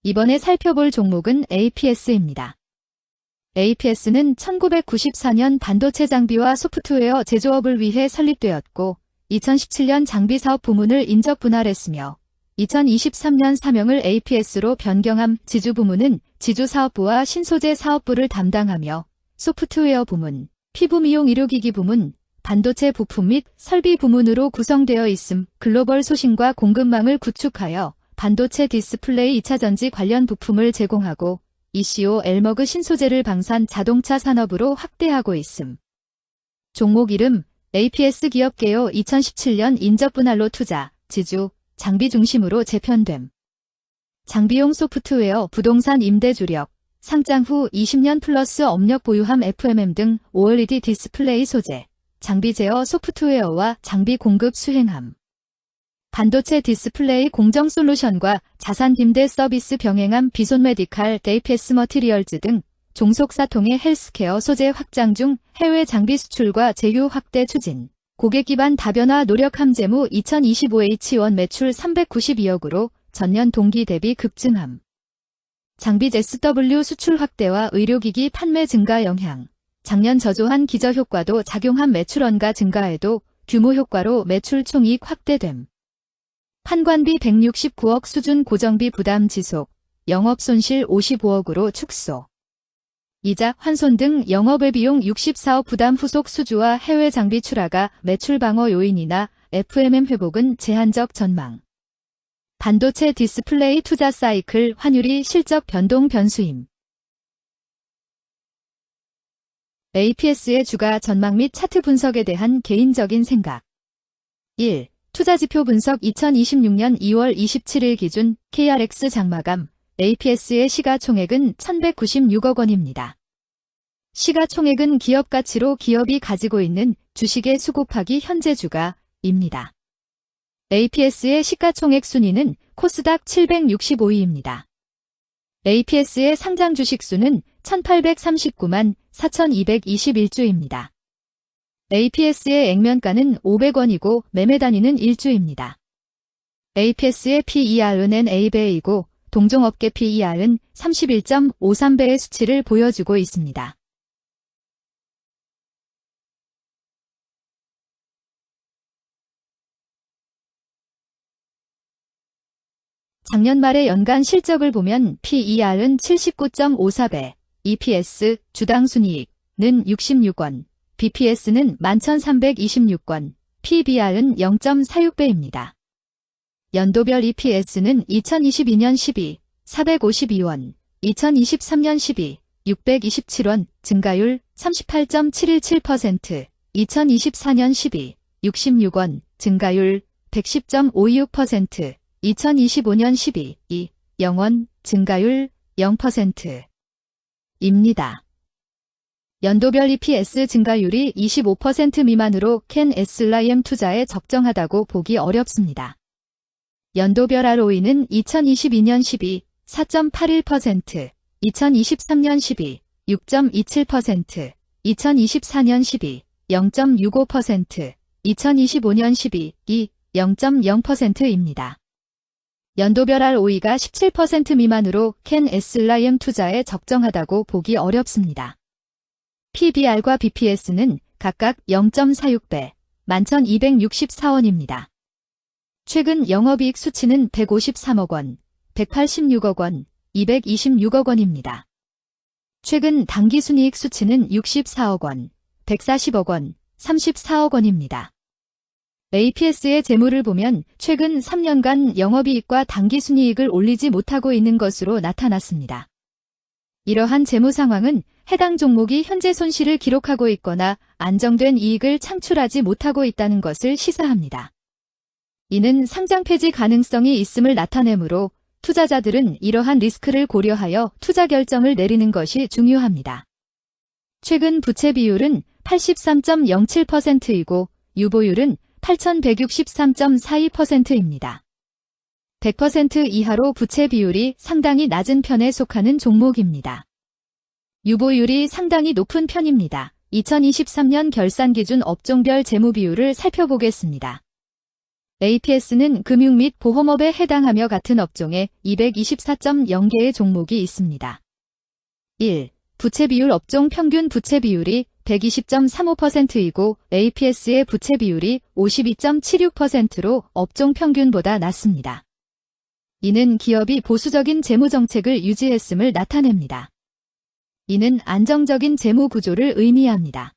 이번에 살펴볼 종목은 APS입니다. APS는 1994년 반도체 장비와 소프트웨어 제조업을 위해 설립되었고 2017년 장비 사업 부문을 인적 분할했으며 2023년 사명을 APS로 변경함. 지주 부문은 지주 사업부와 신소재 사업부를 담당하며 소프트웨어 부문, 피부 미용 의료기기 부문, 반도체 부품 및 설비 부문으로 구성되어 있음. 글로벌 소싱과 공급망을 구축하여 반도체 디스플레이 2차 전지 관련 부품을 제공하고 ECO 엘머그 신소재를 방산 자동차 산업으로 확대하고 있음. 종목 이름 APS 기업 개요 2017년 인적 분할로 투자, 지주, 장비 중심으로 재편됨. 장비용 소프트웨어, 부동산 임대 주력, 상장 후 20년 플러스 업력 보유함. FMM 등 OLED 디스플레이 소재, 장비 제어 소프트웨어와 장비 공급 수행함. 반도체 디스플레이 공정 솔루션과 자산 임대 서비스 병행함. 비손 메디칼, APS 머티리얼즈 등 종속사 통해 헬스케어 소재 확장 중. 해외 장비 수출과 제휴 확대 추진. 고객 기반 다변화 노력함. 재무 2025 H1 매출 392억으로 전년 동기 대비 급증함. 장비 SW 수출 확대와 의료기기 판매 증가 영향. 작년 저조한 기저 효과도 작용한. 매출 원가 증가에도 규모 효과로 매출 총이익 확대됨. 판관비 169억 수준. 고정비 부담 지속. 영업손실 55억으로 축소. 이자, 환손 등 영업외 비용 64억 부담. 후속 수주와 해외 장비 출하가 매출 방어 요인이나 FMM 회복은 제한적 전망. 반도체 디스플레이 투자 사이클. 환율이 실적 변동 변수임. APS의 주가 전망 및 차트 분석에 대한 개인적인 생각. 1. 투자지표 분석. 2026년 2월 27일 기준 KRX 장마감 APS의 시가총액은 1196억 원입니다. 시가총액은 기업가치로 기업이 가지고 있는 주식의 수 곱하기 현재 주가입니다. APS의 시가총액 순위는 코스닥 765위입니다. APS의 상장 주식 수는 1839만 4221주입니다. APS의 액면가는 500원이고 매매 단위는 1주입니다. APS의 PER은 NA배이고 동종업계 PER은 31.53배의 수치를 보여주고 있습니다. 작년 말의 연간 실적을 보면 PER은 79.54배, EPS, 주당 순이익은 66원, BPS는 11,326원, PBR은 0.46배입니다. 연도별 EPS는 2022년 12, 452원, 2023년 12, 627원, 증가율 38.717%, 2024년 12, 66원, 증가율 110.56%, 2025년 12, 0원, 증가율 0%입니다. 연도별 EPS 증가율이 25% 미만으로 캔 SLIM 투자에 적정하다고 보기 어렵습니다. 연도별 ROE는 2022년 12, 4.81%, 2023년 12, 6.27%, 2024년 12, 0.65%, 2025년 12, 0.0%입니다. 연도별 ROE가 17% 미만으로 캔 SLIM 투자에 적정하다고 보기 어렵습니다. PBR과 BPS는 각각 0.46배, 11,264원입니다. 최근 영업이익 수치는 153억 원, 186억 원, 226억 원입니다. 최근 당기순이익 수치는 64억 원, 140억 원, 34억 원입니다. APS의 재무를 보면 최근 3년간 영업이익과 당기순이익을 올리지 못하고 있는 것으로 나타났습니다. 이러한 재무 상황은 해당 종목이 현재 손실을 기록하고 있거나 안정된 이익을 창출하지 못하고 있다는 것을 시사합니다. 이는 상장 폐지 가능성이 있음을 나타내므로 투자자들은 이러한 리스크를 고려하여 투자 결정을 내리는 것이 중요합니다. 최근 부채 비율은 83.07%이고 유보율은 8,163.42%입니다. 100% 이하로 부채 비율이 상당히 낮은 편에 속하는 종목입니다. 유보율이 상당히 높은 편입니다. 2023년 결산 기준 업종별 재무 비율을 살펴보겠습니다. APS는 금융 및 보험업에 해당하며 같은 업종에 224.0개의 종목이 있습니다. 1. 부채 비율 업종 평균 부채 비율이 120.35%이고 APS의 부채 비율이 52.76%로 업종 평균보다 낮습니다. 이는 기업이 보수적인 재무 정책을 유지했음을 나타냅니다. 이는 안정적인 재무 구조를 의미합니다.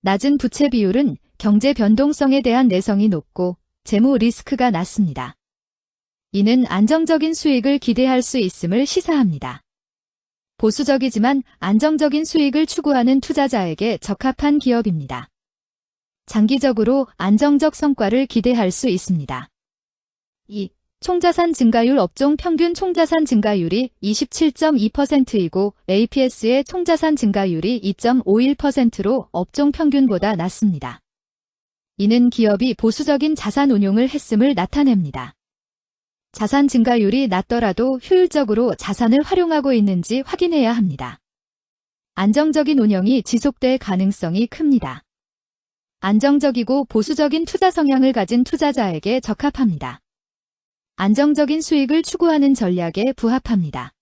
낮은 부채 비율은 경제 변동성에 대한 내성이 높고 재무 리스크가 낮습니다. 이는 안정적인 수익을 기대할 수 있음을 시사합니다. 보수적이지만 안정적인 수익을 추구하는 투자자에게 적합한 기업입니다. 장기적으로 안정적 성과를 기대할 수 있습니다. 2. 총자산 증가율 업종 평균 총자산 증가율이 27.2%이고 APS의 총자산 증가율이 2.51%로 업종 평균보다 낮습니다. 이는 기업이 보수적인 자산 운용을 했음을 나타냅니다. 자산 증가율이 낮더라도 효율적으로 자산을 활용하고 있는지 확인해야 합니다. 안정적인 운영이 지속될 가능성이 큽니다. 안정적이고 보수적인 투자 성향을 가진 투자자에게 적합합니다. 안정적인 수익을 추구하는 전략에 부합합니다.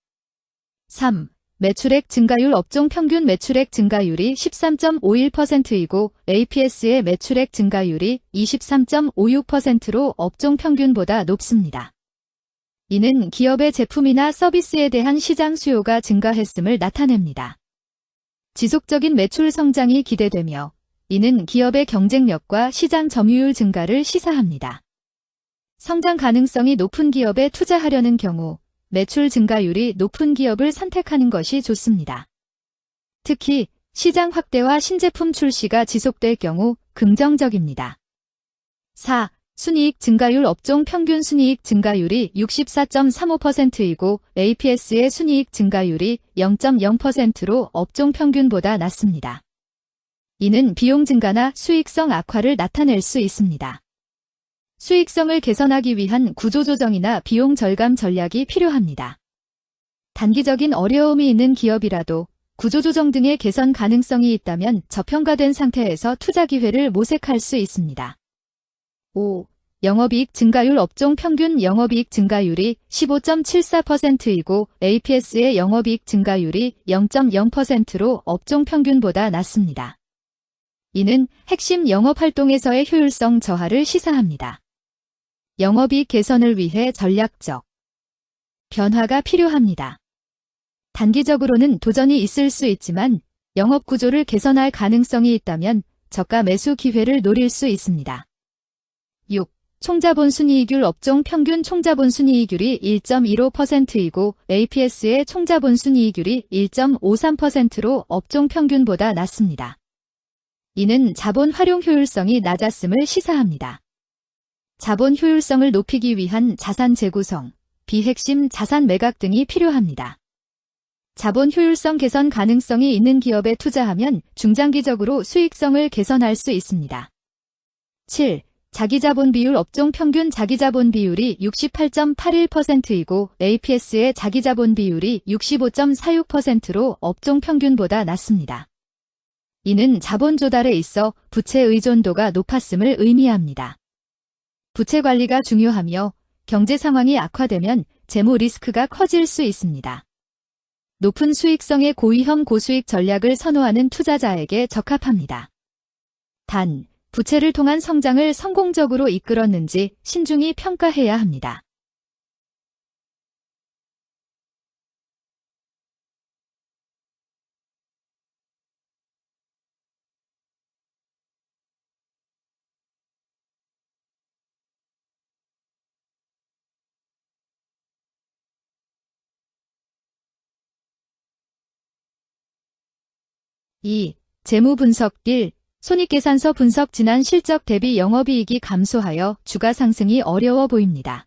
3. 매출액 증가율 업종 평균 매출액 증가율이 13.51%이고 APS의 매출액 증가율이 23.56%로 업종 평균보다 높습니다. 이는 기업의 제품이나 서비스에 대한 시장 수요가 증가했음을 나타냅니다. 지속적인 매출 성장이 기대되며 이는 기업의 경쟁력과 시장 점유율 증가를 시사합니다. 성장 가능성이 높은 기업에 투자하려는 경우 매출 증가율이 높은 기업을 선택하는 것이 좋습니다. 특히 시장 확대와 신제품 출시가 지속될 경우 긍정적입니다. 4. 순이익 증가율 업종 평균 순이익 증가율이 64.35%이고 APS의 순이익 증가율이 0.0%로 업종 평균보다 낮습니다. 이는 비용 증가나 수익성 악화를 나타낼 수 있습니다. 수익성을 개선하기 위한 구조조정이나 비용 절감 전략이 필요합니다. 단기적인 어려움이 있는 기업이라도 구조조정 등의 개선 가능성이 있다면 저평가된 상태에서 투자 기회를 모색할 수 있습니다. 5. 영업이익 증가율 업종 평균 영업이익 증가율이 15.74%이고 APS의 영업이익 증가율이 0.0%로 업종 평균보다 낮습니다. 이는 핵심 영업활동에서의 효율성 저하를 시사합니다. 영업이익 개선을 위해 전략적 변화가 필요합니다. 단기적으로는 도전이 있을 수 있지만 영업 구조를 개선할 가능성이 있다면 저가 매수 기회를 노릴 수 있습니다. 6. 총자본 순이익률 업종 평균 총자본 순이익률이 1.15%이고 APS의 총자본 순이익률이 1.53%로 업종 평균보다 낮습니다. 이는 자본 활용 효율성이 낮았음을 시사합니다. 자본 효율성을 높이기 위한 자산 재구성, 비핵심 자산 매각 등이 필요합니다. 자본 효율성 개선 가능성이 있는 기업에 투자하면 중장기적으로 수익성을 개선할 수 있습니다. 7. 자기자본 비율 업종 평균 자기자본 비율이 68.81%이고 APS의 자기자본 비율이 65.46%로 업종 평균보다 낮습니다. 이는 자본 조달에 있어 부채 의존도가 높았음을 의미합니다. 부채 관리가 중요하며 경제 상황이 악화되면 재무 리스크가 커질 수 있습니다. 높은 수익성의 고위험 고수익 전략을 선호하는 투자자에게 적합합니다. 단, 부채를 통한 성장을 성공적으로 이끌었는지 신중히 평가해야 합니다. (2) 재무 분석 1. 손익계산서 분석 지난 실적 대비 영업이익이 감소하여 주가 상승이 어려워 보입니다.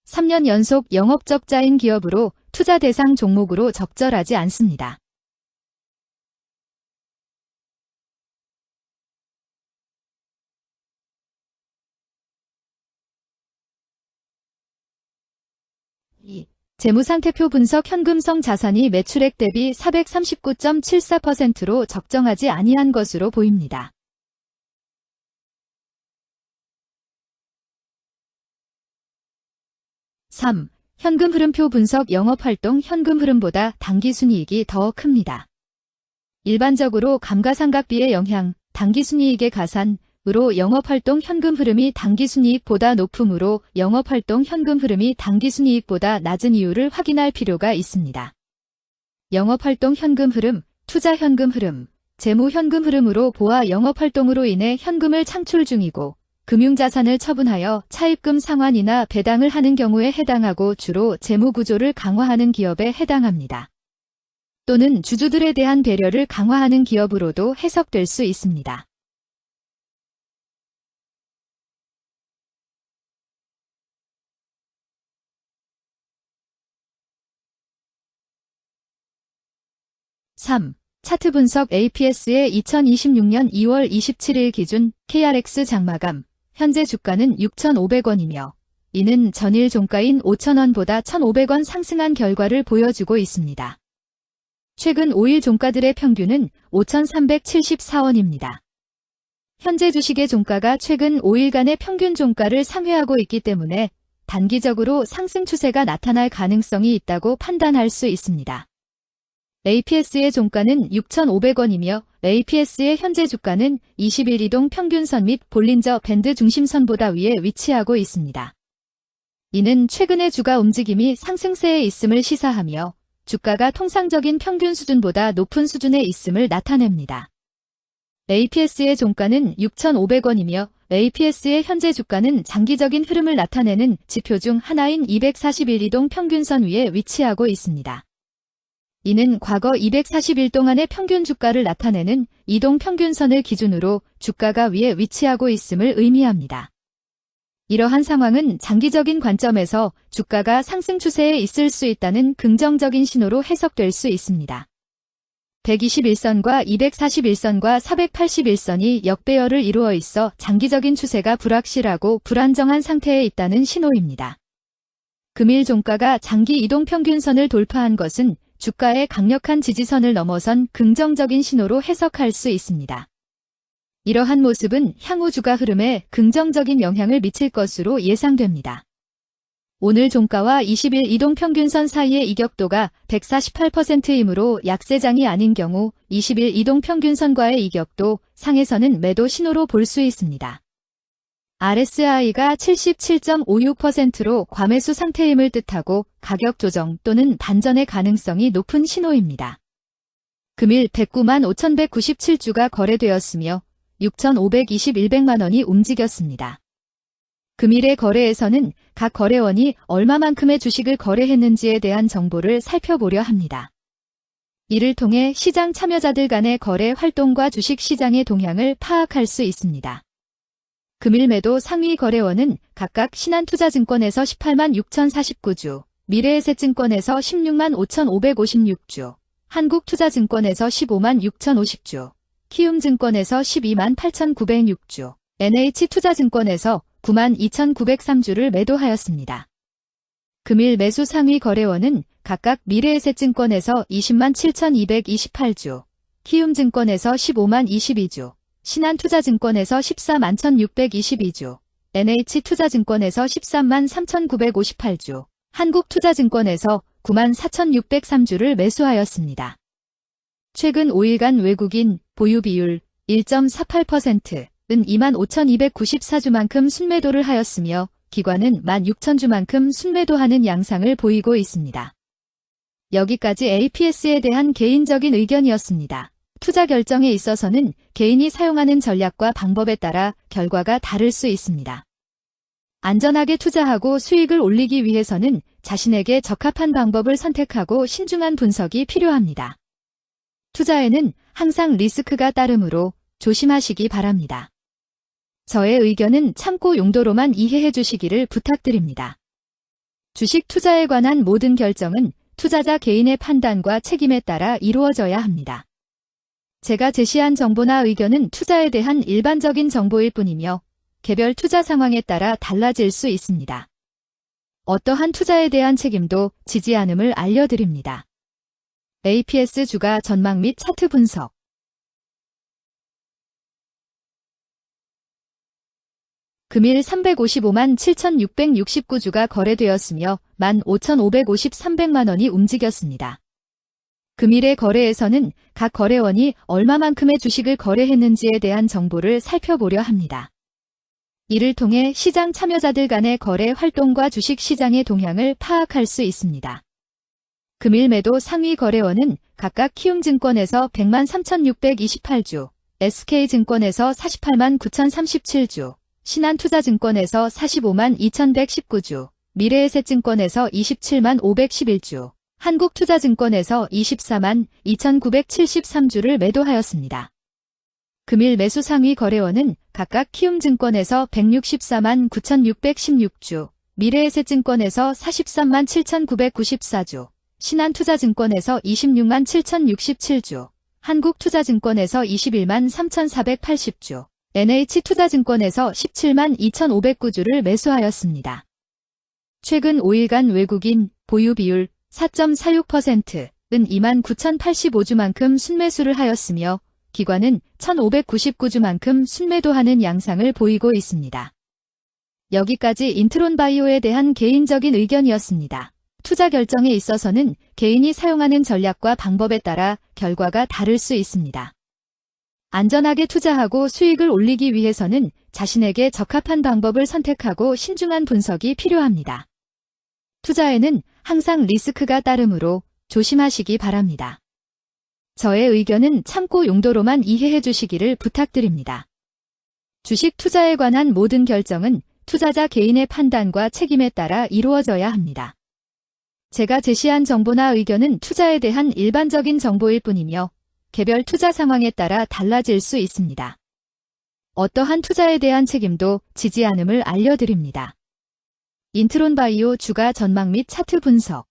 3년 연속 영업적자인 기업으로 투자 대상 종목으로 적절하지 않습니다. (2) 재무상태표 분석 현금성 자산이 매출액 대비 439.74%로 적정하지 아니한 것으로 보입니다. 3. 현금 흐름표 분석. 영업활동 현금 흐름보다 당기순이익이 더 큽니다. 일반적으로 감가상각비의 영향, 당기순이익의 가산으로 영업활동 현금 흐름이 당기순이익보다 높으므로 영업활동 현금 흐름이 당기순이익보다 낮은 이유를 확인할 필요가 있습니다. 영업활동 현금 흐름, 투자 현금 흐름, 재무 현금 흐름으로 보아 영업활동으로 인해 현금을 창출 중이고 금융자산을 처분하여 차입금 상환이나 배당을 하는 경우에 해당하고 주로 재무구조를 강화하는 기업에 해당합니다. 또는 주주들에 대한 배려를 강화하는 기업으로도 해석될 수 있습니다. (3) 차트 분석. APS의 2026년 2월 27일 기준 KRX 장마감 현재 주가는 6,500원이며 이는 전일 종가인 5,000원보다 1,500원 상승한 결과를 보여주고 있습니다. 최근 5일 종가들의 평균은 5,374원입니다. 현재 주식의 종가가 최근 5일간의 평균 종가를 상회하고 있기 때문에 단기적으로 상승 추세가 나타날 가능성이 있다고 판단할 수 있습니다. APS의 종가는 6,500원이며 APS의 현재 주가는 20일 이동 평균선 및 볼린저 밴드 중심선보다 위에 위치하고 있습니다. 이는 최근의 주가 움직임이 상승세에 있음을 시사하며 주가가 통상적인 평균 수준보다 높은 수준에 있음을 나타냅니다. APS의 종가는 6,500원이며 APS의 현재 주가는 장기적인 흐름을 나타내는 지표 중 하나인 241 이동 평균선 위에 위치하고 있습니다. 이는 과거 240일 동안의 평균 주가를 나타내는 이동 평균선을 기준으로 주가가 위에 위치하고 있음을 의미합니다. 이러한 상황은 장기적인 관점에서 주가가 상승 추세에 있을 수 있다는 긍정적인 신호로 해석될 수 있습니다. 121선과 241선과 481선이 역배열을 이루어 있어 장기적인 추세가 불확실하고 불안정한 상태에 있다는 신호입니다. 금일 종가가 장기 이동평균선을 돌파한 것은 주가의 강력한 지지선을 넘어선 긍정적인 신호로 해석할 수 있습니다. 이러한 모습은 향후 주가 흐름에 긍정적인 영향을 미칠 것으로 예상됩니다. 오늘 종가와 20일 이동평균선 사이의 이격도가 148%이므로 약세장이 아닌 경우 20일 이동평균선과의 이격도 상에서는 매도 신호로 볼 수 있습니다. RSI가 77.56%로 과매수 상태임을 뜻하고 가격 조정 또는 반전의 가능성이 높은 신호입니다. 금일 109만 5,197주가 거래되었으며 6,521백만 원이 움직였습니다. 금일의 거래에서는 각 거래원이 얼마만큼의 주식을 거래했는지에 대한 정보를 살펴보려 합니다. 이를 통해 시장 참여자들 간의 거래 활동과 주식 시장의 동향을 파악할 수 있습니다. 금일 매도 상위 거래원은 각각 신한투자증권에서 18만 6,049주, 미래에셋증권에서 16만 5,556주, 한국투자증권에서 15만 6,050주, 키움증권에서 12만 8,906주, NH투자증권에서 9만 2,903주를 매도하였습니다. 금일 매수 상위 거래원은 각각 미래에셋증권에서 20만 7,228주, 키움증권에서 15만 22주, 신한투자증권에서 14만 1,622주, NH투자증권에서 13만 3,958주, 한국투자증권에서 9만 4,603주를 매수하였습니다. 최근 5일간 외국인 보유 비율 1.48%은 2만 5,294주만큼 순매도를 하였으며 기관은 16,000주만큼 순매도하는 양상을 보이고 있습니다. 여기까지 APS에 대한 개인적인 의견이었습니다. 투자 결정에 있어서는 개인이 사용하는 전략과 방법에 따라 결과가 다를 수 있습니다. 안전하게 투자하고 수익을 올리기 위해서는 자신에게 적합한 방법을 선택하고 신중한 분석이 필요합니다. 투자에는 항상 리스크가 따르므로 조심하시기 바랍니다. 저의 의견은 참고 용도로만 이해해 주시기를 부탁드립니다. 주식 투자에 관한 모든 결정은 투자자 개인의 판단과 책임에 따라 이루어져야 합니다. 제가 제시한 정보나 의견은 투자에 대한 일반적인 정보일 뿐이며 개별 투자 상황에 따라 달라질 수 있습니다. 어떠한 투자에 대한 책임도 지지 않음을 알려드립니다. APS 주가 전망 및 차트 분석 금일 355만 7,669주가 거래되었으며 15,553백만 원이 움직였습니다. 금일의 거래에서는 각 거래원이 얼마만큼의 주식을 거래했는지에 대한 정보를 살펴보려 합니다. 이를 통해 시장 참여자들 간의 거래 활동과 주식 시장의 동향을 파악할 수 있습니다. 금일 매도 상위 거래원은 각각 키움증권에서 100만 3,628주, SK증권에서 48만 9,037주, 신한투자증권에서 45만 2,119주, 미래에셋증권에서 27만 511주, 한국투자증권에서 24만 2,973주를 매도하였습니다. 금일 매수 상위 거래원은 각각 키움증권에서 164만 9,616주, 미래에셋증권에서 43만 7,994주, 신한투자증권에서 26만 7,067주, 한국투자증권에서 21만 3,480주, NH투자증권에서 17만 2,509주를 매수하였습니다. 최근 5일간 외국인 보유 비율 4.46%은 2만 9,085주만큼 순매수를 하였으며 기관은 1,599주만큼 순매도하는 양상을 보이고 있습니다. 여기까지 인트론바이오에 대한 개인적인 의견이었습니다. 투자 결정에 있어서는 개인이 사용하는 전략과 방법에 따라 결과가 다를 수 있습니다. 안전하게 투자하고 수익을 올리기 위해서는 자신에게 적합한 방법을 선택하고 신중한 분석이 필요합니다. 투자에는 항상 리스크가 따르므로 조심하시기 바랍니다. 저의 의견은 참고 용도로만 이해해 주시기를 부탁드립니다. 주식 투자에 관한 모든 결정은 투자자 개인의 판단과 책임에 따라 이루어져야 합니다. 제가 제시한 정보나 의견은 투자에 대한 일반적인 정보일 뿐이며 개별 투자 상황에 따라 달라질 수 있습니다. 어떠한 투자에 대한 책임도 지지 않음을 알려드립니다. 인트론바이오 주가 전망 및 차트 분석